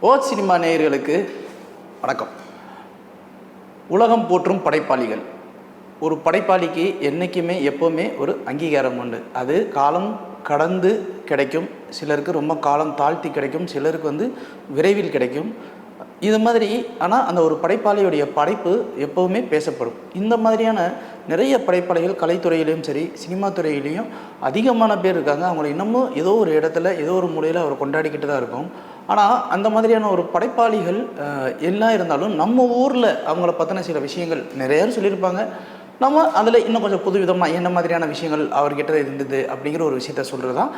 Oath cinema நேயர்களுக்கு வணக்கம். உலகம் போற்றும் படைப்பாளிகள். ஒரு படைப்பாளிக்கு என்றைக்குமே எப்போவுமே ஒரு அங்கீகாரம் உண்டு. அது காலம் கடந்து கிடைக்கும், சிலருக்கு ரொம்ப காலம் தாழ்த்தி கிடைக்கும், சிலருக்கு விரைவில் கிடைக்கும். இது மாதிரி. ஆனால் அந்த ஒரு படைப்பாளியுடைய படைப்பு எப்போவுமே பேசப்படும். இந்த மாதிரியான நிறைய படைப்பாளிகள் கலைத்துறையிலையும் சரி சினிமா துறையிலையும் அதிகமான பேர் இருக்காங்க. அவங்கள இன்னமும் ஏதோ ஒரு இடத்துல ஏதோ ஒரு மூலையில் அவர் கொண்டாடிக்கிட்டு தான் இருக்கும். ஆனால் அந்த மாதிரியான ஒரு படைப்பாளிகள் எல்லாம் இருந்தாலும் நம்ம ஊரில் அவங்கள பற்றின சில விஷயங்கள் நிறைய சொல்லியிருப்பாங்க. நம்ம அதில் இன்னும் கொஞ்சம் புதுவிதமாக என்ன மாதிரியான விஷயங்கள் அவர்கிட்ட இருந்தது அப்படிங்கிற ஒரு விஷயத்த சொல்கிறது தான்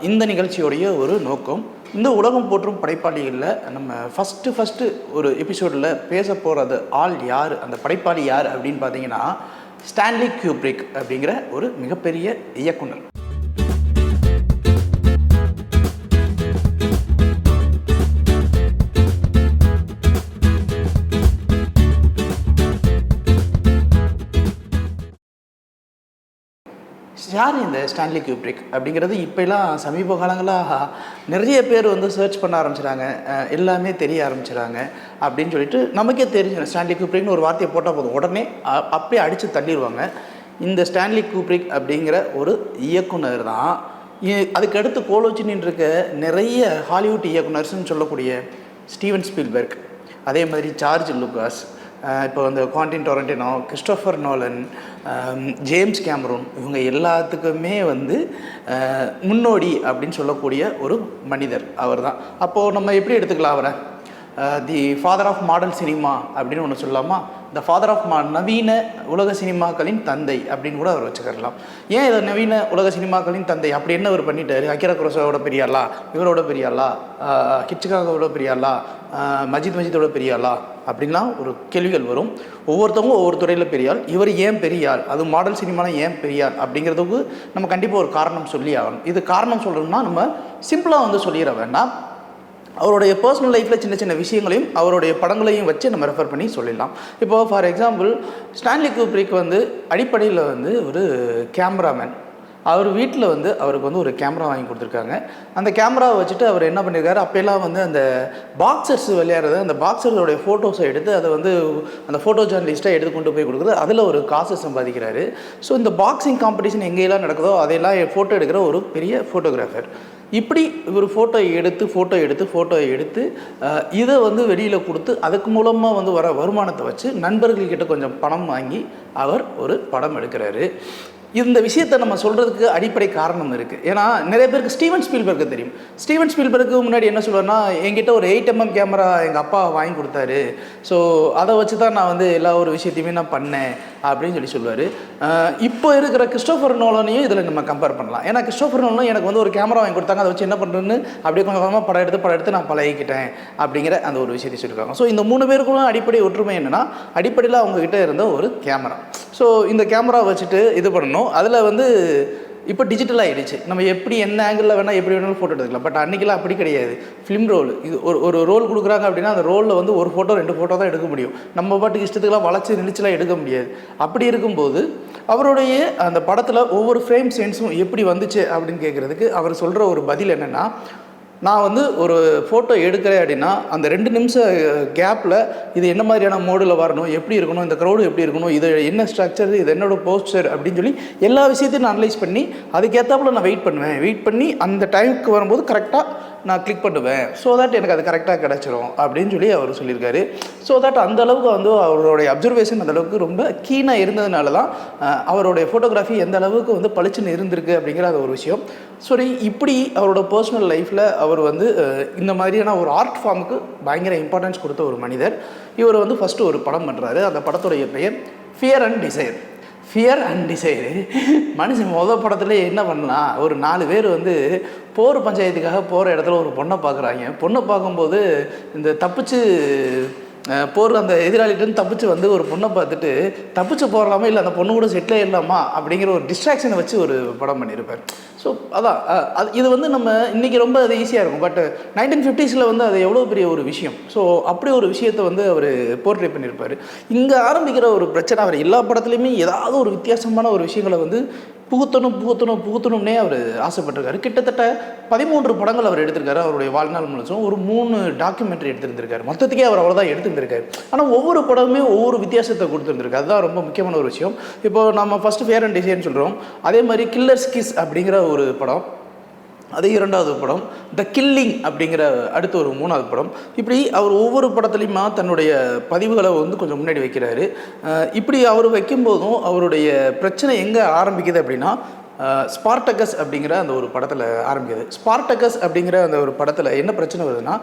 இந்த நிகழ்ச்சியோடைய ஒரு நோக்கம். இந்த உலகம் போற்றும் படைப்பாளிகளில் நம்ம ஃபஸ்ட்டு ஒரு எபிசோடில் பேச போகிறது ஆள் யார், அந்த படைப்பாளி யார் அப்படின்னு பார்த்தீங்கன்னா ஸ்டான்லி கியூப்ரிக் அப்படிங்கிற ஒரு மிகப்பெரிய இயக்குனர். யார் இந்த ஸ்டான்லி கியூப்ரிக் அப்படிங்கிறது இப்போலாம் சமீப காலங்களாக நிறைய பேர் சர்ச் பண்ண ஆரம்பிச்சிடாங்க, எல்லாமே தெரிய ஆரம்பிச்சிடாங்க அப்படின்னு சொல்லிட்டு நமக்கே தெரிஞ்சிடும். ஸ்டான்லி கியூப்ரிக்னு ஒரு வார்த்தையை போட்டால் போதும், உடனே அப்படியே அடித்து தள்ளிடுவாங்க. இந்த ஸ்டான்லி கியூப்ரிக் அப்படிங்கிற ஒரு இயக்குனர் தான். அதுக்கடுத்து கோலோச்சின்னு இருக்க நிறைய ஹாலிவுட் இயக்குனர்ஸ்ன்னு சொல்லக்கூடிய ஸ்டீவன் ஸ்பீல்பர்க், அதே மாதிரி ஜார்ஜ் லூகாஸ், இப்போ Quentin Tarantino, Christopher Nolan, James Cameron, இவங்க எல்லாத்துக்குமே முன்னோடி அப்படின்னு சொல்லக்கூடிய ஒரு மனிதர் அவர் தான். அப்போது நம்ம எப்படி எடுத்துக்கலாம் அவரை? The father of model cinema அப்படின்னு ஒன்று சொல்லலாமா? த ஃபாதர் ஆஃப் நவீன உலக சினிமாக்களின் தந்தை அப்படின்னு கூட அவர் வச்சுக்கலாம். ஏன் இதை நவீன உலக சினிமாக்களின் தந்தை அப்படி என்ன அவர் பண்ணிட்டார்? அகிரா குரோசாவோட பெரியாளா, இவரோட பெரியாளா, ஹிட்ச்காக்கோட பெரியாளா, மஜிதோட பெரியாளா அப்படின்லாம் ஒரு கேள்விகள் வரும். ஒவ்வொருத்தவங்க ஒவ்வொரு துறையில் பெரியாள். இவர் ஏன் பெரியாள், அது மாடல் சினிமாவில் ஏன் பெரியாள் அப்படிங்கிறதுக்கு நம்ம கண்டிப்பாக ஒரு காரணம் சொல்லி ஆகணும். இது காரணம் சொல்லணும்னா நம்ம சிம்பிளாக சொல்லிட வேண்டாம். அவருடைய பர்சனல் லைஃப்பில் சின்ன சின்ன விஷயங்களையும் அவருடைய படங்களையும் வச்சு நம்ம ரெஃபர் பண்ணி சொல்லிடலாம். இப்போது ஃபார் எக்ஸாம்பிள் ஸ்டான்லி கியூப்ரிக் அடிப்படையில் ஒரு கேமராமேன். அவர் வீட்டில் அவருக்கு ஒரு கேமரா வாங்கி கொடுத்துருக்காங்க. அந்த கேமராவை வச்சுட்டு அவர் என்ன பண்ணியிருக்காரு, அப்போல்லாம் அந்த பாக்ஸர்ஸ் விளையாடுறது, அந்த பாக்ஸர்களோடைய ஃபோட்டோஸை எடுத்து அதை அந்த ஃபோட்டோ ஜேர்னலிஸ்ட்டாக எடுத்து கொண்டு போய் கொடுக்குறது, அதில் ஒரு காசு சம்பாதிக்கிறாரு. ஸோ இந்த பாக்ஸிங் காம்படிஷன் எங்கேயெல்லாம் நடக்குதோ அதையெல்லாம் ஃபோட்டோ எடுக்கிற ஒரு பெரிய ஃபோட்டோகிராஃபர். இப்படி இவர் ஃபோட்டோ எடுத்து இதை வெளியில் கொடுத்து அதுக்கு மூலமாக வர வருமானத்தை வச்சு நண்பர்கள்கிட்ட கொஞ்சம் பணம் வாங்கி அவர் ஒரு படம் எடுக்கிறாரு. இந்த விஷயத்தை நம்ம சொல்கிறதுக்கு அடிப்படை காரணம் இருக்குது. ஏன்னா நிறைய பேருக்கு ஸ்டீவன் ஸ்பீல்பர்க்கு தெரியும். ஸ்டீவன் ஸ்பீல்பர்க்கு முன்னாடி என்ன சொல்லுவார்னா, என்கிட்ட ஒரு 8mm கேமரா எங்கள் அப்பா வாங்கி கொடுத்தாரு, ஸோ அதை வச்சு தான் நான் எல்லா ஒரு விஷயத்தையுமே நான் பண்ணேன் அப்படின்னு சொல்லுவார். இப்போ இருக்கிற கிறிஸ்டோஃபர் நோலனையும் இதில் நம்ம கம்பேர் பண்ணலாம். ஏன்னா கிறிஸ்டோஃபர் நோலனும் எனக்கு ஒரு கேமரா வாங்கி கொடுத்தாங்க, அதை வச்சு என்ன பண்ணுறேன்னு அப்படியே கொஞ்சம் கொஞ்சமாக படம் எடுத்து நான் பழகிக்கிட்டேன் அப்படிங்கிற அந்த ஒரு விஷயத்தை சொல்லியிருக்காங்க. ஸோ இந்த 3 பேருக்குள்ள அடிப்படை ஒற்றுமை என்னென்னா, அடிப்படையில் அவங்கக்கிட்ட இருந்த ஒரு கேமரா. ஸோ இந்த கேமரா வச்சுட்டு இது பண்ணணும். அதில் இப்போ டிஜிட்டல் ஆகிடுச்சு. நம்ம எப்படி என்ன ஆங்கிளில் வேணால் எப்படி வேணாலும் ஃபோட்டோ எடுத்துக்கலாம். பட் அன்றைக்கெல்லாம் அப்படி கிடையாது. ஃபிலிம் ரோல், இது ஒரு ரோல் கொடுக்குறாங்க அப்படின்னா அந்த ரோலில் ஒரு ஃபோட்டோ 2 ஃபோட்டோ தான் எடுக்க முடியும். நம்ம பாட்டுக்கு இஷ்டத்துக்கெல்லாம் வளைச்சி நினைச்சலாம் எடுக்க முடியாது. அப்படி இருக்கும்போது அவருடைய அந்த படத்தில் ஒவ்வொரு ஃப்ரேம் சென்ஸும் எப்படி வந்துச்சு அப்படின்னு கேட்குறதுக்கு அவர் சொல்கிற ஒரு பதில் என்னென்னா, நான் ஒரு ஃபோட்டோ எடுக்கிறேன் அப்படின்னா அந்த 2 நிமிஷம் கேப்பில் இது என்ன மாதிரியான மோடில் வரணும், எப்படி இருக்கணும், இந்த க்ரௌடு எப்படி இருக்கணும், இது என்ன ஸ்ட்ரக்சர், இது என்னோட போஸ்டர் அப்படின்னு சொல்லி எல்லா விஷயத்தையும் நான் அனலைஸ் பண்ணி அதுக்கேற்றாப்புல நான் வெயிட் பண்ணி அந்த டைமுக்கு வரும்போது கரெக்டாக நான் கிளிக் பண்ணுவேன். ஸோ தட் எனக்கு அது கரெக்டாக கிடச்சிரும் அப்படின்னு சொல்லி அவர் சொல்லியிருக்காரு. ஸோ தட் அந்தளவுக்கு அவருடைய அப்சர்வேஷன் அந்தளவுக்கு ரொம்ப கீனாக இருந்ததுனால தான் அவருடைய ஃபோட்டோகிராஃபி எந்த அளவுக்கு பளிச்சுன்னு இருந்திருக்கு அப்படிங்கிற அது ஒரு விஷயம். சரி, இப்படி அவரோட பர்சனல் லைஃப்பில் அவர் இந்த மாதிரியான ஒரு ஆர்ட் ஃபார்முக்கு பயங்கர இம்பார்ட்டன்ஸ் கொடுத்த ஒரு மனிதர். இவர் ஃபஸ்ட்டு ஒரு படம் பண்ணுறாரு. அந்த படத்துடைய பெயர் ஃபியர் அண்ட் டிசைர். மனுஷன் முதல் படத்துல என்ன பண்ணலாம், ஒரு 4 பேர் போர் பஞ்சாயத்துக்காக போகிற இடத்துல ஒரு பொண்ணை பார்க்குறாங்க. பொண்ணை பார்க்கும்போது இந்த தப்பிச்சு போர் அந்த எதிராளிகிட்டேருந்து தப்பிச்சு ஒரு பொண்ணை பார்த்துட்டு தப்பிச்சு போகலாமா, இல்லை அந்த பொண்ணு கூட செட்டில் ஆகிடலாமா அப்படிங்கிற ஒரு டிஸ்ட்ராக்ஷனை வச்சு ஒரு படம் பண்ணியிருப்பார். ஸோ அதான் இது நம்ம இன்றைக்கி ரொம்ப அது ஈஸியாக இருக்கும். பட் 1950s அது எவ்வளோ பெரிய ஒரு விஷயம். ஸோ அப்படி ஒரு விஷயத்தை அவர் போர்ட்ரே பண்ணியிருப்பார். இங்கே ஆரம்பிக்கிற ஒரு பிரச்சனை, அவர் எல்லா படத்துலையுமே ஏதாவது ஒரு வித்தியாசமான ஒரு விஷயங்களை புகுத்தணும்னே அவர் ஆசைப்பட்டிருக்காரு. கிட்டத்தட்ட 13 படங்கள் அவர் எடுத்திருக்காரு அவருடைய வாழ்நாள் முழுசும். ஒரு 3 டாக்குமெண்ட்ரி எடுத்திருந்திருக்காரு. மொத்தத்துக்கே அவர் அவ்வளோதான் எடுத்திருந்திருக்காரு. ஆனால் ஒவ்வொரு படமுமே ஒவ்வொரு வித்தியாசத்தை கொடுத்துருந்துருக்கு. அதுதான் ரொம்ப முக்கியமான ஒரு விஷயம். இப்போ நம்ம ஃபஸ்ட்டு ஃபேர் அண்ட் டிசைன் சொல்கிறோம். அதே மாதிரி கில்லர்ஸ் கிஸ் அப்படிங்கிற ஒரு படம், அது 2வது படம். த கில்லிங் அப்படிங்கிற அடுத்து ஒரு 3வது படம். இப்படி அவர் ஒவ்வொரு படத்துலையுமா தன்னுடைய பதிவுகளை வந்து கொஞ்சம் முன்னாடி வைக்கிறாரு. இப்படி அவர் வைக்கும்போதும் அவருடைய பிரச்சனை எங்கே ஆரம்பிக்குது அப்படின்னா, ஸ்பார்டகஸ் அப்படிங்கிற அந்த ஒரு படத்தில் ஆரம்பிக்குது. ஸ்பார்டகஸ் அப்படிங்கிற அந்த ஒரு படத்தில் என்ன பிரச்சனை வருதுன்னா,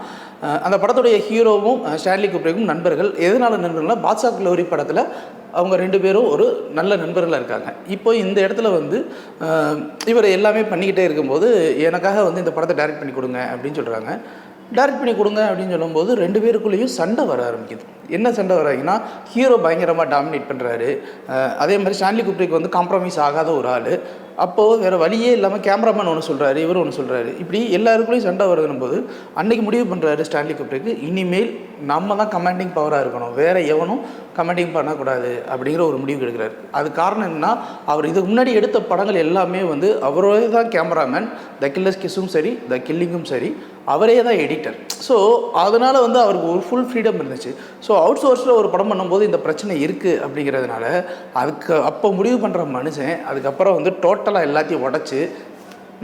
அந்த படத்துடைய ஹீரோவும் ஸ்டான்லி குப்ரிக்கும் நண்பர்கள். எதனால் நண்பர்கள்னா, பாட்ஷா க்ளோரி படத்தில் அவங்க 2 பேரும் ஒரு நல்ல நண்பர்களாக இருக்காங்க. இப்போ இந்த இடத்துல வந்து இவர் எல்லாமே பண்ணிக்கிட்டே இருக்கும்போது, எனக்காக வந்து இந்த படத்தை டைரக்ட் பண்ணி கொடுங்க அப்படின்னு சொல்கிறாங்க. டைரக்ட் பண்ணி கொடுங்க அப்படின்னு சொல்லும்போது 2 பேருக்குள்ளேயும் சண்டை வர ஆரம்பிக்குது. என்ன சண்டை வராங்கன்னா, ஹீரோ பயங்கரமாக டாமினேட் பண்ணுறாரு. அதே மாதிரி ஸ்டான்லி குப்ரிக் வந்து காம்ப்ரமைஸ் ஆகாத ஒரு ஆள். அப்போது வேறு வழியே இல்லாமல் கேமராமேன் ஒன்று சொல்கிறாரு, இவர் ஒன்று சொல்கிறாரு. இப்படி எல்லாருக்குள்ளேயும் சண்டை வருதுன்னும் போது அன்றைக்கி முடிவு பண்ணுறாரு ஸ்டான்லி குப்ரிக்கு, இனிமேல் நம்ம தான் கமாண்டிங் பவராக இருக்கணும், வேறு எவனும் கமாண்டிங் பண்ணக்கூடாது அப்படிங்கிற ஒரு முடிவு எடுக்கிறார். அது காரணம் என்னன்னா, அவர் இதுக்கு முன்னாடி எடுத்த படங்கள் எல்லாமே வந்து அவரே தான் கேமராமேன். த கில்லர்ஸ் கிஸ்ஸும் சரி, த கில்லிங்கும் சரி, அவரே தான் எடிட்டர். ஸோ அதனால் வந்து அவருக்கு ஒரு ஃபுல் ஃப்ரீடம் இருந்துச்சு. ஸோ அவுட் சோர்ஸில் ஒரு படம் பண்ணும்போது இந்த பிரச்சனை இருக்குது அப்படிங்கிறதுனால அதுக்கு அப்போ முடிவு பண்ணுற மனுஷன் அதுக்கப்புறம் வந்து டோட்டலாக எல்லாத்தையும் உடச்சி,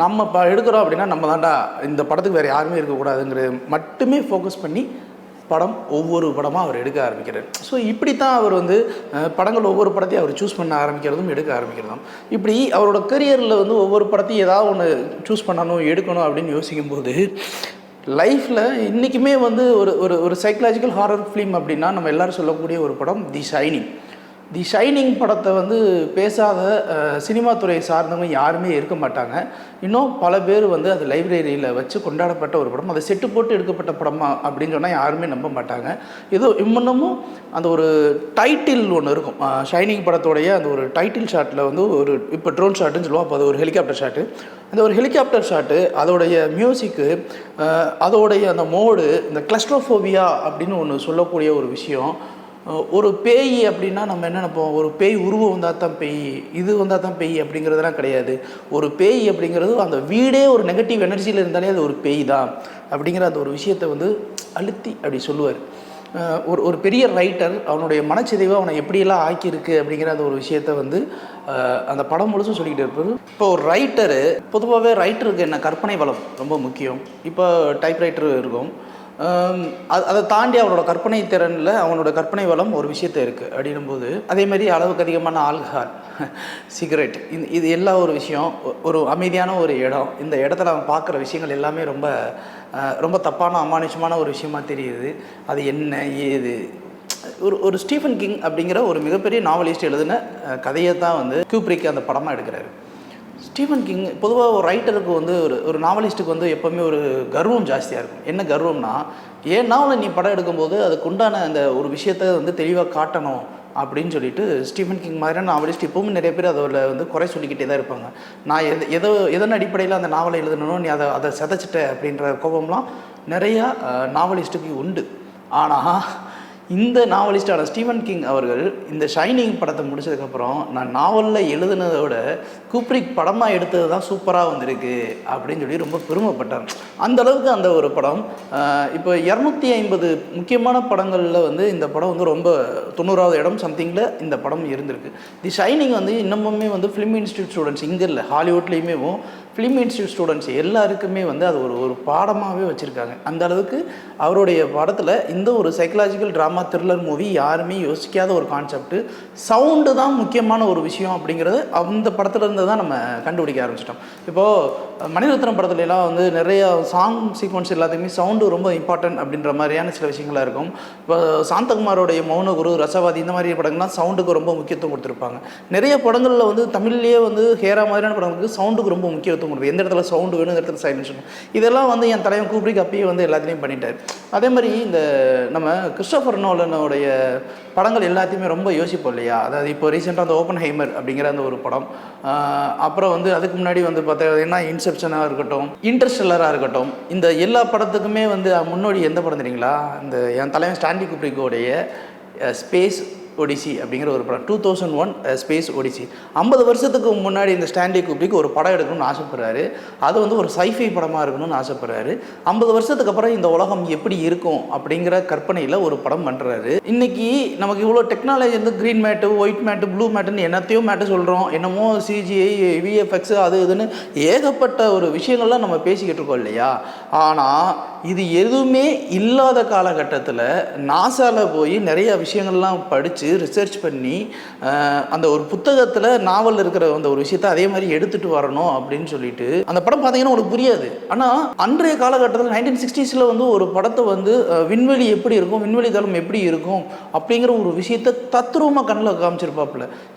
நம்ம எடுக்கிறோம் அப்படின்னா நம்ம தாண்டா இந்த படத்துக்கு வேறு யாருமே இருக்கக்கூடாதுங்கிறது மட்டுமே ஃபோக்கஸ் பண்ணி படம் ஒவ்வொரு படமாக அவர் எடுக்க ஆரம்பிக்கிறார். ஸோ இப்படி தான் அவர் வந்து படங்கள் ஒவ்வொரு படத்தையும் அவர் சூஸ் பண்ண ஆரம்பிக்கிறதும் எடுக்க ஆரம்பிக்கிறதும். இப்படி அவரோட கரியரில் வந்து ஒவ்வொரு படத்தையும் ஏதாவது ஒன்று சூஸ் பண்ணணும், எடுக்கணும் அப்படின்னு யோசிக்கும்போது, லைஃப்பில் இன்றைக்குமே வந்து ஒரு ஒரு ஒரு சைக்கலாஜிக்கல் ஹாரர் ஃபிலிம் அப்படின்னா நம்ம எல்லோரும் சொல்லக்கூடிய ஒரு படம் தி ஷைனிங். தி ஷைனிங் படத்தை வந்து பேசாத சினிமா துறை சார்ந்தவங்க யாருமே இருக்க மாட்டாங்க. இன்னும் பல பேர் வந்து அது லைப்ரரியில் வச்சு கொண்டாடப்பட்ட ஒரு படம். அதை செட்டு போட்டு எடுக்கப்பட்ட படமா அப்படின்னு சொன்னால் யாருமே நம்ப மாட்டாங்க. ஏதோ இன்னமும் அந்த ஒரு டைட்டில் ஒன்று இருக்கும். ஷைனிங் படத்தோடைய அந்த ஒரு டைட்டில் ஷாட்டில் வந்து ஒரு இப்போ ட்ரோன் ஷாட்டுன்னு சொல்லுவோம். அப்போ அது ஒரு ஹெலிகாப்டர் ஷாட்டு. அந்த ஒரு ஹெலிகாப்டர் ஷாட்டு, அதோடைய மியூசிக்கு, அதோடைய அந்த மோடு, இந்த கிளஸ்ட்ரோஃபோபியா அப்படின்னு ஒன்று சொல்லக்கூடிய ஒரு விஷயம். ஒரு பேய் அப்படின்னா நம்ம என்ன நினைப்போம், ஒரு பேய் உருவம் வந்தால் தான் பேய், இது வந்தால் தான் பேய் அப்படிங்கிறதுலாம் கிடையாது. ஒரு பேய் அப்படிங்கிறது அந்த வீடே ஒரு நெகட்டிவ் எனர்ஜியில் இருந்தாலே அது ஒரு பேய் தான் அப்படிங்கிற அந்த ஒரு விஷயத்தை வந்து அழுத்தி அப்படி சொல்லுவார். ஒரு பெரிய ரைட்டர் அவனுடைய மனச்சிதைவை அவனை எப்படியெல்லாம் ஆக்கியிருக்கு அப்படிங்கிற அந்த ஒரு விஷயத்தை வந்து அந்த படம் முழுசும் சொல்லிக்கிட்டு இருப்பார். இப்போ ஒரு ரைட்டரு பொதுவாகவே ரைட்டருக்கு என்ன கற்பனை வளம் ரொம்ப முக்கியம். இப்போ டைப்ரைட்டர் இருக்கும், அதை தாண்டி அவனோட கற்பனை திறனில் அவனோட கற்பனை வளம் ஒரு விஷயத்தை இருக்குது அப்படின்னும்போது, அதே மாதிரி அளவுக்கு அதிகமான ஆல்கஹால், சிகரெட், இது எல்லா ஒரு விஷயம், ஒரு அமைதியான ஒரு இடம், இந்த இடத்துல அவன் பார்க்குற விஷயங்கள் எல்லாமே ரொம்ப ரொம்ப தப்பான அமானுஷமான ஒரு விஷயமா தெரியுது. அது என்ன ஏது ஒரு ஸ்டீஃபன் கிங் அப்படிங்கிற ஒரு மிகப்பெரிய நாவலிஸ்ட் எழுதின கதையை தான் வந்து குப்ரிக் அந்த படமாக எடுக்கிறாரு. ஸ்டீஃபன் கிங் பொதுவாக ஒரு ரைட்டருக்கு வந்து ஒரு நாவலிஸ்ட்டுக்கு வந்து எப்போவுமே ஒரு கர்வம் ஜாஸ்தியாக இருக்கும். என்ன கர்வம்னா, ஏன் நாவலை நீ படம் எடுக்கும்போது அதுக்கு உண்டான அந்த ஒரு விஷயத்தை வந்து தெளிவாக காட்டணும் அப்படின்னு சொல்லிட்டு ஸ்டீஃபன் கிங் மாதிரியான நாவலிஸ்ட் இப்போவும் நிறைய பேர் அதில் வந்து குறை சொல்லிக்கிட்டே தான் இருப்பாங்க. நான் எதன் அடிப்படையில் அந்த நாவலை எழுதணும், நீ அதை சதைச்சிட்ட அப்படின்ற கோபம்லாம் நிறையா நாவலிஸ்ட்டுக்கு உண்டு. ஆனால் இந்த நாவலிஸ்டான ஸ்டீஃபன் கிங் அவர்கள் இந்த ஷைனிங் படத்தை முடிச்சதுக்கப்புறம், நான் நாவலில் எழுதுனதை விட குப்ரிக் படமாக எடுத்தது தான் சூப்பராக வந்திருக்கு அப்படின்னு சொல்லி ரொம்ப பெருமைப்பட்டார். அந்தளவுக்கு அந்த ஒரு படம் இப்போ 250 முக்கியமான படங்களில் வந்து இந்த படம் வந்து ரொம்ப 90வது இடம் சம்திங்கில் இந்த படம் இருந்திருக்கு. தி ஷைனிங் வந்து இன்னமுமே வந்து ஃபிலிம் இன்ஸ்டியூட் ஸ்டூடெண்ட்ஸ் இங்கே இல்லை, ஹாலிவுட்லேயுமே ஃபிலிம் இன்ஸ்டியூட் ஸ்டூடெண்ட்ஸ் எல்லாருக்குமே வந்து அது ஒரு பாடமாகவே வச்சுருக்காங்க. அந்த அளவுக்கு அவருடைய படத்தில் இந்த ஒரு சைக்கலாஜிக்கல் ட்ராமா த்ரில்லர் மூவி யாருமே யோசிக்காத ஒரு கான்செப்ட். சவுண்டு தான் முக்கியமான ஒரு விஷயம் அப்படிங்கிறது அந்த படத்துலேருந்து தான் நம்ம கண்டுபிடிக்க ஆரம்பிச்சிட்டோம். இப்போது மணிரத்னம் படத்துலலாம் வந்து நிறைய சாங் சீக்வன்ஸ் எல்லாத்துக்குமே சவுண்டு ரொம்ப இம்பார்ட்டன்ட் அப்படின்ற மாதிரியான சில விஷயங்களாக இருக்கும். இப்போ சாந்தகுமாரோடைய மௌனகுரு, ரசவாதி, இந்த மாதிரி படங்கள்லாம் சவுண்டுக்கு ரொம்ப முக்கியத்துவம் கொடுத்துருப்பாங்க. நிறைய படங்களில் வந்து தமிழ்லேயே வந்து ஹேரா மாதிரியான படங்களுக்கு சவுண்டுக்கு ரொம்ப முக்கியத்துவம் கொடுக்கும். எந்த இடத்துல சவுண்டு வேணும், எந்த இடத்துல சைலன்ஸ் வேணும், இதெல்லாம் வந்து என் தலைவன் குப்ரிக் அப்பயே வந்து எல்லாத்தையும் பண்ணிட்டார். அதே மாதிரி இந்த நம்ம கிறிஸ்டோபர் நோலனுடைய படங்கள் எல்லாத்தையுமே ரொம்ப யோசிப்போம் இல்லையா. அதாவது இப்போ ரீசெண்டாக அந்த ஓப்பன்ஹைமர் அப்படிங்கிற அந்த ஒரு படம், அப்புறம் வந்து அதுக்கு முன்னாடி வந்து பார்த்தீங்கன்னா இன்செப்ஷனாக இருக்கட்டும், இன்டர்ஸ்டெல்லராக இருக்கட்டும், இந்த எல்லா படத்துக்குமே வந்து முன்னோடி எந்த படம் தெரியுங்களா, இந்த என் தலைவன் ஸ்டான்லி குப்ரிக்கோடைய ஸ்பேஸ் ஒடிசி அப்படிங்கிற ஒரு படம். 2001 ஸ்பேஸ் ஒடிசி. 50 வருஷத்துக்கு முன்னாடி இந்த ஸ்டான்லி குப்ரிக் ஒரு படம் எடுக்கணும்னு ஆசைப்படுறாரு. அது வந்து ஒரு சைஃபை படமாக இருக்கணும்னு ஆசைப்படுறாரு. 50 வருஷத்துக்கு அப்புறம் இந்த உலகம் எப்படி இருக்கும் அப்படிங்கிற கற்பனையில் ஒரு படம் பண்ணுறாரு. இன்றைக்கி நமக்கு இவ்வளோ டெக்னாலஜி வந்து க்ரீன் மேட்டு, ஒயிட் மேட்டு, ப்ளூ மேட்டுன்னு என்னத்தையோ மேட்டு சொல்கிறோம். என்னமோ சிஜிஐ, விஎஃப்எக்ஸ், அது இதுன்னு ஏகப்பட்ட ஒரு விஷயங்கள்லாம் நம்ம பேசிக்கிட்டு இருக்கோம் இல்லையா? ஆனால் இது எதுவுமே இல்லாத காலகட்டத்தில் நாசாவில் போய் நிறைய விஷயங்கள்லாம் படித்து ரிசர்ச் பண்ணி அந்த ஒரு புத்தகத்தில் நாவல் இருக்கிற அந்த ஒரு விஷயத்தை அதே மாதிரி எடுத்துகிட்டு வரணும் அப்படின்னு சொல்லிட்டு அந்த படம் பார்த்தீங்கன்னா உங்களுக்கு புரியாது. ஆனால் அன்றைய காலகட்டத்தில் 1960s வந்து ஒரு படத்தை வந்து விண்வெளி எப்படி இருக்கும், விண்வெளி தளம் எப்படி இருக்கும் அப்படிங்கிற ஒரு விஷயத்தை தத்ரூபமாக கண்ணில் காமிச்சிருப்பாப்புல.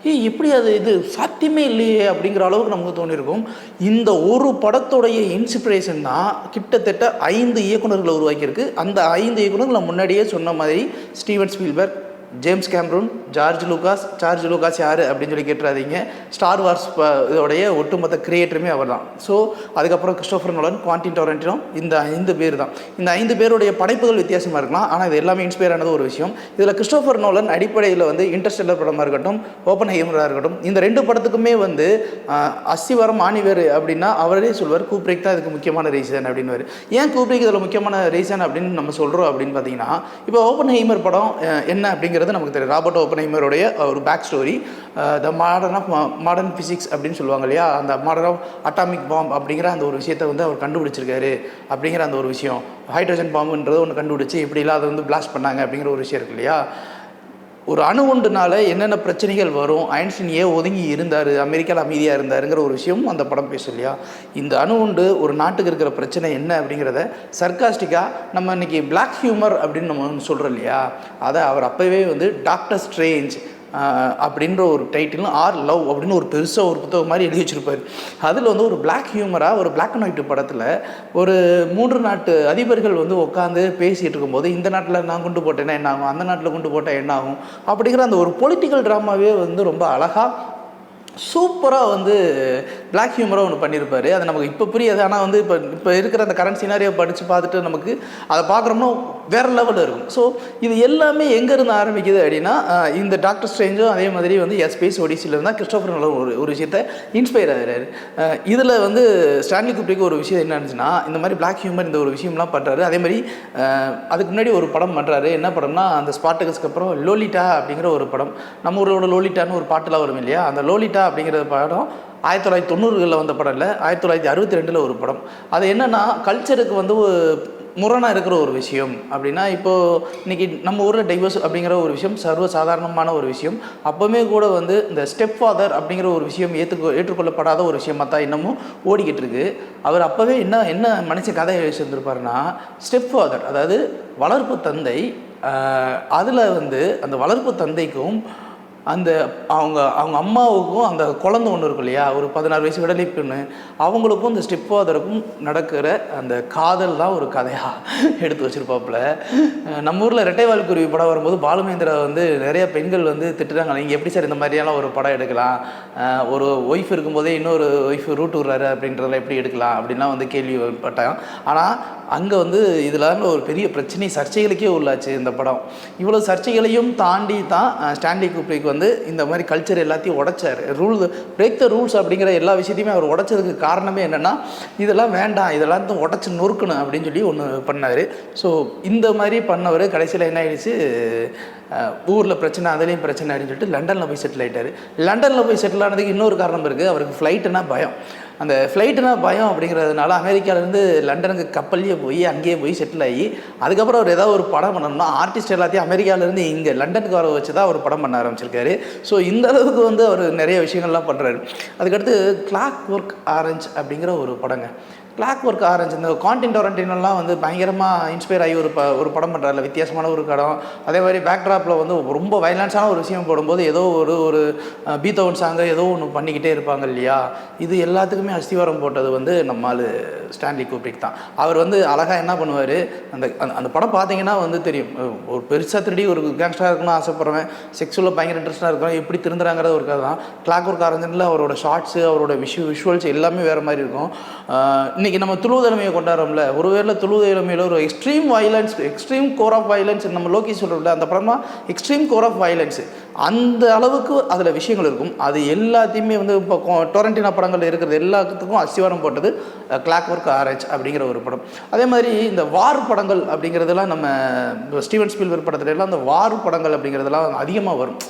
எப்படி அது இது சாத்தியமே இல்லையே அப்படிங்கிற அளவுக்கு நமக்கு தோணியிருக்கும். இந்த ஒரு படத்துடைய இன்ஸ்பிரேஷன் தான் கிட்டத்தட்ட 5 இயக்குநர்களை உருவாக்கியிருக்கு. அந்த 5 இயக்குநர்கள் நான் முன்னாடியே சொன்ன மாதிரி Steven Spielberg, James Cameron, George Lucas யார் அப்படின்னு சொல்லி கேட்டுறாதீங்க. ஸ்டார் வார்ஸ் இதோடைய ஒட்டுமொத்த கிரியேட்டருமே அவர் தான். ஸோ அதுக்கப்புறம் கிறிஸ்டோஃபர் நோலன், குவாண்டின் டாரண்டினோ, இந்த 5 பேர் தான். இந்த 5 பேருடைய படைப்புகள் வித்தியாசமாக இருக்கலாம், ஆனால் இது எல்லாமே இன்ஸ்பயர் ஆனது ஒரு விஷயம். இதில் கிறிஸ்டோஃபர் நோலன் அடிப்படையில் வந்து இன்டர்ஸ்டெல்லர் படமாக இருக்கட்டும், ஓப்பன்ஹைமராக இருக்கட்டும், இந்த 2 படத்துக்குமே வந்து அஸ்திவாரம் ஆணிவேர் அப்படின்னா அவரே சொல்வார் கூப்ரிக் தான் இதுக்கு முக்கியமான ரீசன் அப்படின்வார். ஏன் கூப்ரிக் இதில் முக்கியமான ரீசன் அப்படின்னு நம்ம சொல்கிறோம் அப்படின்னு பார்த்தீங்கன்னா, இப்போ ஓப்பன்ஹைமர் படம் என்ன அப்படிங்கிற நமக்கு தெரியும். ராபர்ட் ஓப்பன்ஹைமருடைய ஒரு back story, the modern physics அப்படின்னு சொல்லுவாங்க இல்லையா, அந்த மாடர்ன் ஆஃப் அட்டாமிக் பாம் அப்படிங்கிற அந்த ஒரு விஷயத்தை வந்து அவர் கண்டுபிடிச்சிருக்காரு. அப்படிங்கிற அந்த ஒரு விஷயம், ஹைட்ரஜன் பாம்புன்றது ஒன்று கண்டுபிடிச்சி எப்படிலாம் அதை வந்து பிளாஸ்ட் பண்ணாங்க அப்படிங்கிற ஒரு விஷயம் இருக்கு இல்லையா. ஒரு அணுகுண்டுனால என்னென்ன பிரச்சனைகள் வரும், ஐன்ஸ்டீன் ஏன் ஒதுங்கி இருந்தார், அமெரிக்காவில் அமைதியாக இருந்தாருங்கிற ஒரு விஷயமும் அந்த படம் பேசும் இல்லையா. இந்த அணுகுண்டு ஒரு நாட்டுக்கு இருக்கிற பிரச்சனை என்ன அப்படிங்கிறத சர்காஸ்டிக்காக நம்ம இன்றைக்கி பிளாக் ஹியூமர் அப்படின்னு நம்ம சொல்கிறோம் இல்லையா, அதை அவர் அப்போவே வந்து டாக்டர் ஸ்ட்ரேஞ்ச் அப்படின்ற ஒரு டைட்டிலும் ஆர் லவ் அப்படின்னு ஒரு பெருசாக ஒரு புத்தகம் மாதிரி எழுதி வச்சுருப்பார். அதில் வந்து ஒரு பிளாக் ஹியூமராக ஒரு பிளாக் அண்ட் ஒயிட் படத்தில் ஒரு 3 நாட்டு அதிபர்கள் வந்து உட்காந்து பேசிகிட்டு இருக்கும்போது இந்த நாட்டில் நான் கொண்டு போட்டேன்னா என்ன ஆகும், அந்த நாட்டில் கொண்டு போட்டால் என்ன ஆகும் அப்படிங்கிற அந்த ஒரு பொலிட்டிக்கல் ட்ராமாவே வந்து ரொம்ப அழகாக சூப்பராக வந்து பிளாக் ஹியூமராக ஒன்று பண்ணியிருப்பார். அது நமக்கு இப்போ புரியாது, ஆனால் வந்து இப்போ இருக்கிற அந்த கரண்ட் சினாரியோ படித்து பார்த்துட்டு நமக்கு அதை பார்க்குறோம்னா வேறு லெவலில் இருக்கும். ஸோ இது எல்லாமே எங்கேருந்து ஆரம்பிக்குது அப்படின்னா, இந்த டாக்டர் ஸ்ட்ரேஞ்சும் அதே மாதிரி வந்து ஸ்பேஸ் ஒடிசியில் இருந்தால் கிறிஸ்டோஃபர் நோலன் ஒரு விஷயத்தை இன்ஸ்பயர் ஆகிறாரு. இதில் வந்து ஸ்டான்லி குப்ரிக் ஒரு விஷயம் என்ன இருந்துச்சுன்னா, இந்த மாதிரி பிளாக் ஹியூமர் இந்த ஒரு விஷயம்லாம் பண்ணுறாரு. அதே மாதிரி அதுக்கு முன்னாடி ஒரு படம் பண்ணுறாரு. என்ன படம்னா, அந்த ஸ்பார்டகஸ்க்கு அப்புறம் லோலிட்டா அப்படிங்கிற ஒரு படம், நம்ம ஊரோட லோலிட்டான்னு ஒரு பாட்டுலாம் வரும் இல்லையா, அந்த லோலிட்டா அப்படிங்கிற படம் 1990களில் வந்த படம் இல்லை, 1962 ஒரு படம். அது என்னென்னா கல்ச்சருக்கு வந்து முரணாக இருக்கிற ஒரு விஷயம் அப்படின்னா, இப்போது இன்றைக்கி நம்ம ஊரில் டைவர்ஸ் அப்படிங்கிற ஒரு விஷயம் சர்வசாதாரணமான ஒரு விஷயம். அப்போவுமே கூட வந்து இந்த ஸ்டெப் ஃபாதர் அப்படிங்கிற ஒரு விஷயம் ஏற்றுக்கொள்ளப்படாத ஒரு விஷயமாக தான் இன்னமும் ஓடிக்கிட்டு இருக்கு. அவர் அப்போவே என்ன மனுஷன் கதை எழுதியிருந்திருப்பாருன்னா, ஸ்டெப் ஃபாதர் அதாவது வளர்ப்பு தந்தை, அதில் வந்து அந்த வளர்ப்பு தந்தைக்கும் அந்த அவங்க அம்மாவுக்கும் அந்த குழந்தை ஒன்று இருக்கும் இல்லையா, ஒரு 16 வயசு விடலை பெண்ணு, அவங்களுக்கும் இந்த ஸ்டெப் ஃபாதருக்கும் நடக்கிற அந்த காதல் தான் ஒரு கதையாக எடுத்து வச்சுருப்பாப்புல. நம்ம ஊரில் ரெட்டைவால்குருவி படம் வரும்போது பாலுமேந்திரா வந்து நிறைய பெண்கள் வந்து திட்டுறாங்க, நீங்கள் எப்படி சார் இந்த மாதிரியான ஒரு படம் எடுக்கலாம், ஒரு ஒய்ஃப் இருக்கும்போதே இன்னொரு ஒய்ஃப் ரூட் விடுறாரு அப்படின்றதெல்லாம் எப்படி எடுக்கலாம் அப்படின்லாம் வந்து கேள்விப்பட்டாங்க. ஆனால் அங்கே வந்து இதில் ஒரு பெரிய பிரச்சனை, சர்ச்சைகளுக்கே உள்ளாச்சு இந்த படம். இவ்வளோ சர்ச்சைகளையும் தாண்டி தான் ஸ்டான்லி குப்ரிக் வந்து இந்த மாதிரி கல்ச்சர் எல்லாத்தையும் உடைச்சார். பிரேக் த ரூல்ஸ் அப்படிங்கிற எல்லா விஷயத்தையுமே அவர் உடைச்சதுக்கு காரணமே என்னென்னா, இதெல்லாம் வேண்டாம், இதெல்லாம் உடச்சி நொறுக்கணும் அப்படின்னு சொல்லி ஒன்று பண்ணார். ஸோ இந்த மாதிரி பண்ணவர் கடைசியில் என்ன ஆயிடுச்சு, ஊரில் பிரச்சனை, அதுலேயும் பிரச்சனை அப்படின்னு சொல்லிட்டு லண்டனில் போய் செட்டில் ஆகிட்டார். லண்டனில் போய் செட்டில் ஆனதுக்கு இன்னொரு காரணம் இருக்குது, அவருக்கு ஃப்ளைட்டுனா பயம். அந்த ஃப்ளைட்டுனா பயம் அப்படிங்கிறதுனால அமெரிக்காவிலேருந்து லண்டனுக்கு கப்பல்லையே போய் அங்கேயே போய் செட்டில் ஆகி, அதுக்கப்புறம் அவர் ஏதாவது ஒரு படம் பண்ணணும்னா ஆர்டிஸ்ட் எல்லாத்தையும் அமெரிக்காவிலேருந்து இங்கே லண்டனுக்கு வர வச்சு தான் அவர் படம் பண்ண ஆரம்பிச்சிருக்காரு. ஸோ இந்த அளவுக்கு வந்து அவர் நிறைய விஷயங்கள்லாம் பண்ணுறாரு. அதுக்கடுத்து கிளாக் ஒர்க் ஆரஞ்ச் அப்படிங்கிற ஒரு படங்க. கிளாக் ஒர்க் ஆரஞ்ச் இந்த குவாண்டின் டாரண்டினோலாம் வந்து பயங்கரமாக இன்ஸ்பயர் ஆகி ஒரு படம் பண்ணுறாருல, வித்தியாசமான ஒரு படம். அதே மாதிரி பேக்ட்ராப்பில் வந்து ரொம்ப வயலன்ஸான ஒரு விஷயம் போடும்போது ஏதோ ஒரு பீத்தோவன் சாங்கை ஏதோ ஒன்று பண்ணிக்கிட்டே இருப்பாங்க இல்லையா. இது எல்லாத்துக்குமே அஸ்திவாரம் போட்டது வந்து நம்மால் ஸ்டான்லி குப்ரிக் தான். அவர் வந்து அழகாக என்ன பண்ணுவார், அந்த படம் பார்த்தீங்கன்னா வந்து தெரியும், ஒரு பெருசாக திருடி ஒரு கேங்ஸ்டராக இருக்கணும்னு ஆசைப்படுறவன், செக்ஸுவலில் பயங்கர இன்ட்ரெஸ்டாக இருக்கிறவன் எப்படி திருந்துறாங்கிறது ஒரு கதை தான். கிளாக் ஒர்க் ஆரஞ்சில் அவரோட ஷார்ட்ஸு, அவரோட விஷுவல்ஸ் எல்லாமே வேறு மாதிரி இருக்கும். இன்றைக்கி நம்ம துளு தலைமையை கொண்டாடுறோம்ல, ஒருவேளை துளு தலைமையில் ஒரு extreme violence, extreme core of violence நம்ம லோக்கி சொல்கிறோம்ல, அந்த படமா எக்ஸ்ட்ரீம் கோர் ஆஃப் வயலன்ஸு அந்த அளவுக்கு அதில் விஷயங்கள் இருக்கும். அது எல்லாத்தையுமே வந்து இப்போ டொரண்டினோ படங்கள் இருக்கிறது எல்லாத்துக்கும் அஸ்திவாரம் போட்டது கிளாக்வொர்க் ஆரஞ்ச் அப்படிங்கிற ஒரு படம். அதே மாதிரி இந்த வார் படங்கள் அப்படிங்கிறதெல்லாம் நம்ம ஸ்டீவன் ஸ்பீல்பர்க் படத்துல எல்லாம் அந்த வார் படங்கள் அப்படிங்கிறதெல்லாம் அதிகமாக வரும்.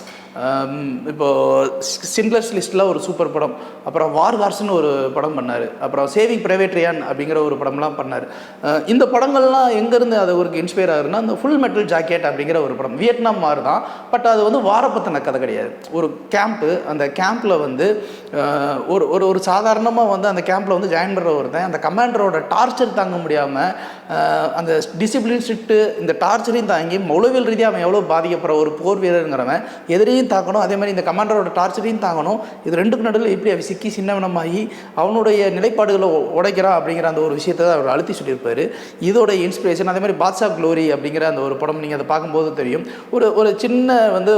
இப்போது சிண்ட்லர்ஸ் லிஸ்ட்டில் ஒரு சூப்பர் படம், அப்புறம் வார் ஹார்ஸ்னு ஒரு படம் பண்ணார், அப்புறம் சேவிங் பிரைவேட் ரியான் அப்படிங்கிற ஒரு படம்லாம் பண்ணார். இந்த படங்கள்லாம் எங்கேருந்து அது ஒரு இன்ஸ்பயர் ஆகுதுன்னா, அந்த ஃபுல் மெட்டல் ஜாக்கெட் அப்படிங்கிற ஒரு படம் வியட்நாம் மாதிரி தான், பட் அது வந்து வார பற்றின கதை கிடையாது. ஒரு கேம்ப்பு, அந்த கேம்பில் வந்து ஒரு சாதாரணமாக வந்து அந்த கேம்பில் வந்து ஜாயின் பண்ணுற ஒருத்தன் அந்த கமாண்டரோட டார்ச்சர் தாங்க முடியாமல், அந்த டிசிப்ளின் ஸ்ட்ரிக்ட்டு இந்த டார்ச்சரையும் தாங்கி உளவியல் ரீதியாக அவன் எவ்வளோ பாதிக்கப்படுற ஒரு போர் வீரருங்கிறவன் எதிரையும் தாக்கணும், அதே மாதிரி இந்த கமாண்டரோட டார்ச்சரையும் தாங்கணும். இது ரெண்டுக்கு நடுவில் எப்படி அவன் சிக்கி சின்னவனமாகி அவனுடைய நிலைப்பாடுகளை உடைக்கிறான் அப்படிங்கிற அந்த ஒரு விஷயத்தை அவர் அழுத்தி சொல்லியிருப்பார். இதோட இன்ஸ்பிரேஷன் அதே மாதிரி பாத்ஸ் ஆஃப் க்ளோரி அப்படிங்கிற அந்த ஒரு படம் நீங்கள் அதை பார்க்கும்போது தெரியும். ஒரு சின்ன வந்து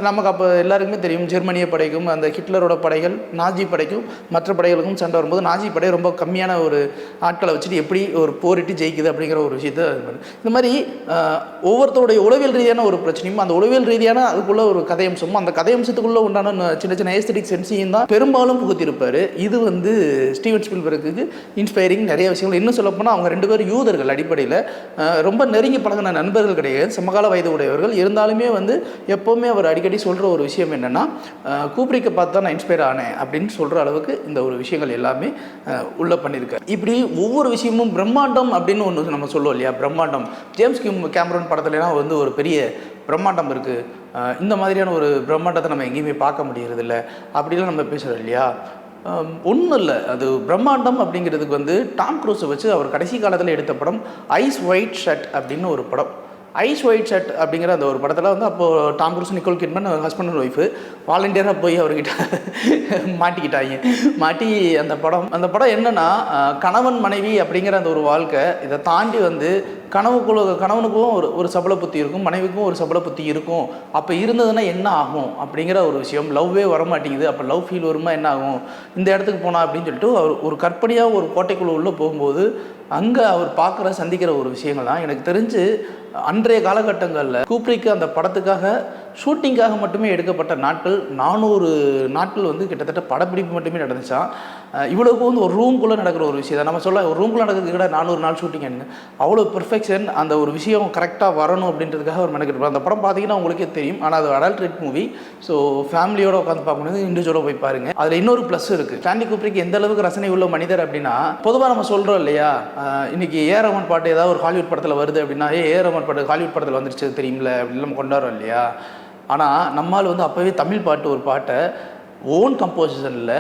நமக்கு அப்போ எல்லாருக்குமே தெரியும், ஜெர்மனிய படைக்கும் அந்த ஹிட்லரோட படைகள் நாஜி படைக்கும் மற்ற படைகளுக்கும் சண்டை வரும்போது நாஜி படை ரொம்ப கம்மியான ஒரு ஆட்களை வச்சுட்டு எப்படி ஒரு போரிட்டு ஜெயிக்குது அப்படிங்கிற ஒரு விஷயத்தை இந்த மாதிரி ஒவ்வொருத்தருடைய உளவியல் ரீதியான ஒரு பிரச்சனையும் அந்த உளவியல் ரீதியான அதுக்குள்ள ஒரு கதையம்சமும் அந்த கதையம்சத்துக்குள்ளே உண்டான சின்ன சின்ன ஏஸ்தட்டிக் சென்ஸையும் தான் பெரும்பாலும் புகுத்திருப்பார். இது வந்து ஸ்டீவன் ஸ்பீல்பர்க்கு இன்ஸ்பைரிங் நிறைய விஷயங்கள். இன்னும் சொல்லப்போனால் அவங்க 2 பேரும் யூதர்கள், அடிப்படையில் ரொம்ப நெருங்கி பழகின நண்பர்கள் கிடையாது, சமகால வயது உடையவர்கள். இருந்தாலுமே வந்து எப்போவுமே அவர் அடிக்கடி சொல்கிற ஒரு விஷயம் என்னென்னா, கூப்ரிக்கை பார்த்து தான் நான் இன்ஸ்பயர் ஆனேன் அப்படின்னு சொல்கிற அளவுக்கு இந்த ஒரு விஷயங்கள் எல்லாமே உள்ள பண்ணியிருக்காரு. இப்படி ஒவ்வொரு விஷயமும் பிரம்மாண்டம் அப்படின்னு ஒன்று நம்ம சொல்லுவோம் இல்லையா, பிரம்மாண்டம். ஜேம்ஸ் கேமரூன் படத்துலலாம் வந்து ஒரு பெரிய பிரம்மாண்டம் இருக்குது, இந்த மாதிரியான ஒரு பிரம்மாண்டத்தை நம்ம எங்கேயுமே பார்க்க முடியறதில்ல அப்படிலாம் நம்ம பேசுகிறோம் இல்லையா. ஒன்றும் இல்லை, அது பிரம்மாண்டம் அப்படிங்கிறதுக்கு வந்து டாம் க்ரூஸை வச்சு அவர் கடைசி காலத்தில் எடுத்த படம் ஐஸ் ஒயிட் ஷர்ட் அப்படின்னு ஒரு படம். ஐஸ் ஒயிட் ஷர்ட் அப்படிங்கிற அந்த ஒரு படத்தில் வந்து அப்போது Tom Cruise Nicole Kidman husband and wife வாலண்டியராக போய் அவர்கிட்ட மாட்டிக்கிட்டாங்க. மாட்டி அந்த படம் என்னென்னா, கணவன் மனைவி அப்படிங்கிற அந்த ஒரு வாழ்க்கை, இதை தாண்டி வந்து கணவனுக்கும் ஒரு சபல புத்தி இருக்கும், மனைவிக்கும் ஒரு சபல புத்தி இருக்கும். அப்போ இருந்ததுன்னா என்ன ஆகும் அப்படிங்கிற ஒரு விஷயம். லவ்வே வரமாட்டேங்குது, அப்போ லவ் ஃபீல் வருமா என்ன ஆகும், இந்த இடத்துக்கு போனால் அப்படின்னு சொல்லிட்டு அவர் ஒரு கற்பனையாக ஒரு கோட்டைக்குள்ளே உள்ளே போகும்போது அங்கே அவர் சந்திக்கிற ஒரு விஷயங்கள் தான் எனக்கு தெரிஞ்சு அன்றைய காலகட்டங்களில் கூப்ரிக்கு அந்த படத்துக்காக ஷூட்டிங்காக மட்டுமே எடுக்கப்பட்ட நாட்கள் 400 நாட்கள் வந்து கிட்டத்தட்ட படப்பிடிப்பு மட்டுமே நடந்துச்சான். இவ்வளோக்கு வந்து ஒரு ரூம்குள்ளே நடக்கிற ஒரு விஷயம் தான். நம்ம சொல்ல ஒரு ரூம்குள்ளே நடக்கிறதுக்கு கூட 400 நாள் ஷூட்டிங் என்ன, அவ்வளோ பெர்ஃபெக்ஷன், அந்த ஒரு விஷயம் கரெக்டாக வரணும் அப்படின்றதுக்காக அவர் மெனக்கிட்டு. அந்த படம் பார்த்தீங்கன்னா உங்களுக்கே தெரியும், ஆனால் அது அடல்ட்ரேட் மூவி. ஸோ ஃபேமிலியோடு உட்காந்து பார்க்கணும், இண்டிவிஜுவலாக போய் பாருங்கள். அதில் இன்னொரு ப்ளஸ் இருக்குது. ஸ்டான்லி கூப்ரிக் எந்த அளவுக்கு ரசனை உள்ள மனிதர் அப்படின்னா, பொதுவாக நம்ம சொல்கிறோம் இல்லையா, இன்றைக்கி ஏ ரஹ்மான் பாட்டு ஏதாவது ஒரு ஹாலிவுட் படத்தில் வருது அப்படின்னா, ஏ ரஹ்மான் பாட்டு ஹாலிவுட் படத்தில் வந்துருச்சு தெரியுமில்ல அப்படின்னு நம்ம கொண்டாடுறோம் இல்லையா. ஆனால் நம்மால் வந்து அப்போவே தமிழ் பாட்டு ஒரு பாட்டை ஓன் கம்போசிஷனில்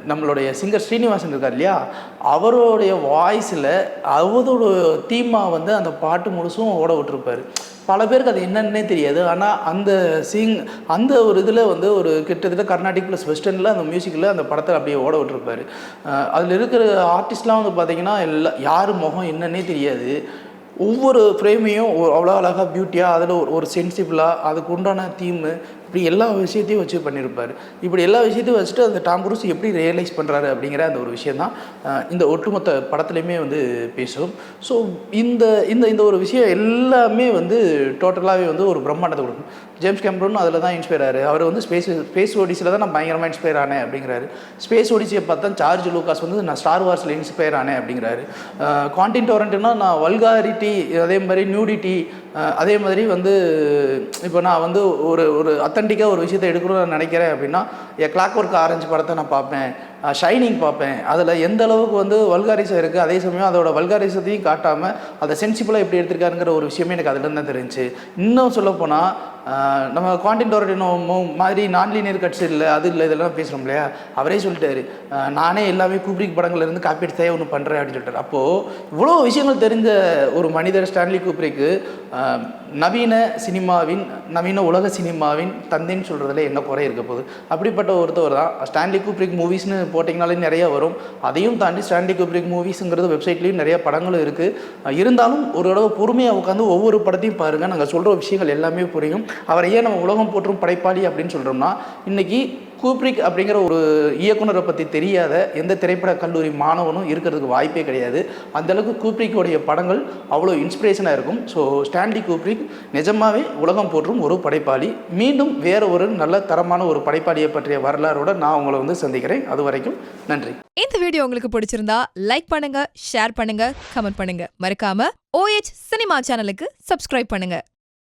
நம்மளுடைய சிங்கர் ஸ்ரீனிவாசன் இருக்கார் இல்லையா, அவருடைய வாய்ஸில் அவரோட தீமாக வந்து அந்த பாட்டு முழுசும் ஓட விட்டுருப்பார். பல பேருக்கு அது என்னன்னே தெரியாது. ஆனால் அந்த ஒரு இதில் வந்து ஒரு கிட்டத்தட்ட கர்நாடிக் ப்ளஸ் வெஸ்டர்னில் அந்த மியூசிக்கில் அந்த படத்தை அப்படியே ஓட விட்டுருப்பார். அதில் இருக்கிற ஆர்டிஸ்ட்லாம் வந்து பார்த்திங்கன்னா யார் முகம் என்னன்னே தெரியாது. ஒவ்வொரு ஃப்ரேமையும் அவ்வளோ அழகாக பியூட்டியாக அதில் ஒரு சென்சிபிளாக அதுக்கு உண்டான தீமு இப்படி எல்லா விஷயத்தையும் வச்சு பண்ணியிருப்பார். இப்படி எல்லா விஷயத்தையும் வச்சுட்டு அந்த டாம் க்ரூஸ் எப்படி ரியலைஸ் பண்ணுறாரு அப்படிங்கிற அந்த ஒரு விஷயந்தான் இந்த ஒட்டுமொத்த படத்துலையுமே வந்து பேசும். ஸோ இந்த ஒரு விஷயம் எல்லாமே வந்து டோட்டலாகவே வந்து ஒரு பிரம்மாண்டத்தை கொடுக்கும். ஜேம்ஸ் கேமரூன் அதில் தான் இன்ஸ்பயர் ஆகிறாரு. அவர் வந்து ஸ்பேஸ் ஓடிஸில் தான் நான் பயங்கரமாக இன்ஸ்பயர் ஆனேன் அப்படிங்கிறாரு. ஸ்பேஸ் ஓடிஸியை பார்த்தா ஜார்ஜ் லூகாஸ் வந்து நான் ஸ்டார் வார்ஸில் இன்ஸ்பயர் ஆனேன் அப்படிங்கிறாரு. குவாண்டின் டொரண்டோனா நான் வல்காரிட்டி, அதே மாதிரி நியூடிட்டி, அதே மாதிரி வந்து இப்போ நான் வந்து ஒரு அத்தன்டிக்காக ஒரு விஷயத்தை எடுக்கணும்னு நினைக்கிறேன் அப்படின்னா கிளாக்வொர்க் ஆரஞ்சு படத்தை நான் பார்ப்பேன், ஷைனிங் பார்ப்பேன். அதில் எந்த அளவுக்கு வந்து வல்காரிசம் இருக்குது, அதே சமயம் அதோட வல்காரிசத்தையும் காட்டாமல் அதை சென்சிபிளாக எப்படி எடுத்திருக்காருங்கிற ஒரு விஷயமே எனக்கு அதில் தான் தெரிஞ்சு. இன்னும் சொல்லப்போனால் நம்ம குவாண்டின் டொரண்டினோ மாதிரி நான்லீனியர் கட்ஸ் இல்லை, அது இல்லை, இதெல்லாம் பேசுகிறோம் இல்லையா. அவரே சொல்லிட்டாரு, நானே எல்லாமே கூப்ரிக் படங்கள்லேருந்து காப்பி எடுத்தே ஒன்று பண்ணுறேன் அப்படின்னு சொல்லிட்டார். அப்போது இவ்வளோ விஷயங்கள் தெரிஞ்ச ஒரு மனிதர் ஸ்டான்லி கூப்ரிக்கு நவீன சினிமாவின் நவீன உலக சினிமாவின் தந்தைன்னு சொல்கிறதுல என்ன குறை இருக்க போகுது. அப்படிப்பட்ட ஒருத்தவர் தான். ஸ்டான்லி கூப்ரிக் மூவிஸ்னு போட்டிங்கனாலே நிறைய வரும். அதையும் தாண்டி ஸ்டான்லி கூப்ரிக் மூவிஸுங்கிறது வெப்சைட்லேயும் நிறைய படங்களும் இருக்குது. இருந்தாலும் ஒரு தடவை பொறுமையாக உட்காந்து ஒவ்வொரு படத்தையும் பாருங்கள், நாங்கள் சொல்கிற விஷயங்கள் எல்லாமே புரியும். அவரை ஏன் நம்ம உலகம் போற்றும் படைப்பாளி அப்படின்னு சொல்கிறோம்னா, இன்றைக்கி கூப்ரிக் அப்படிங்கிற ஒரு இயக்குனரை பற்றி தெரியாத எந்த திரைப்பட கல்லூரி மாணவனும் இருக்கிறதுக்கு வாய்ப்பே கிடையாது. அந்தளவுக்கு கூப்ரிக்கோடைய படங்கள் அவ்வளோ இன்ஸ்பிரேஷனாக இருக்கும். ஸோ ஸ்டான்லி கூப்ரிக் நிஜமாகவே உலகம் போற்றும் ஒரு படைப்பாளி. மீண்டும் வேறு ஒரு நல்ல தரமான ஒரு படைப்பாளியை பற்றிய வரலாறோட நான் உங்களை வந்து சந்திக்கிறேன். அது வரைக்கும் நன்றி. இந்த வீடியோ உங்களுக்கு பிடிச்சிருந்தா லைக் பண்ணுங்க, ஷேர் பண்ணுங்க, கமெண்ட் பண்ணுங்க. மறக்காம OH சினிமா சேனலுக்கு சப்ஸ்கிரைப் பண்ணுங்க.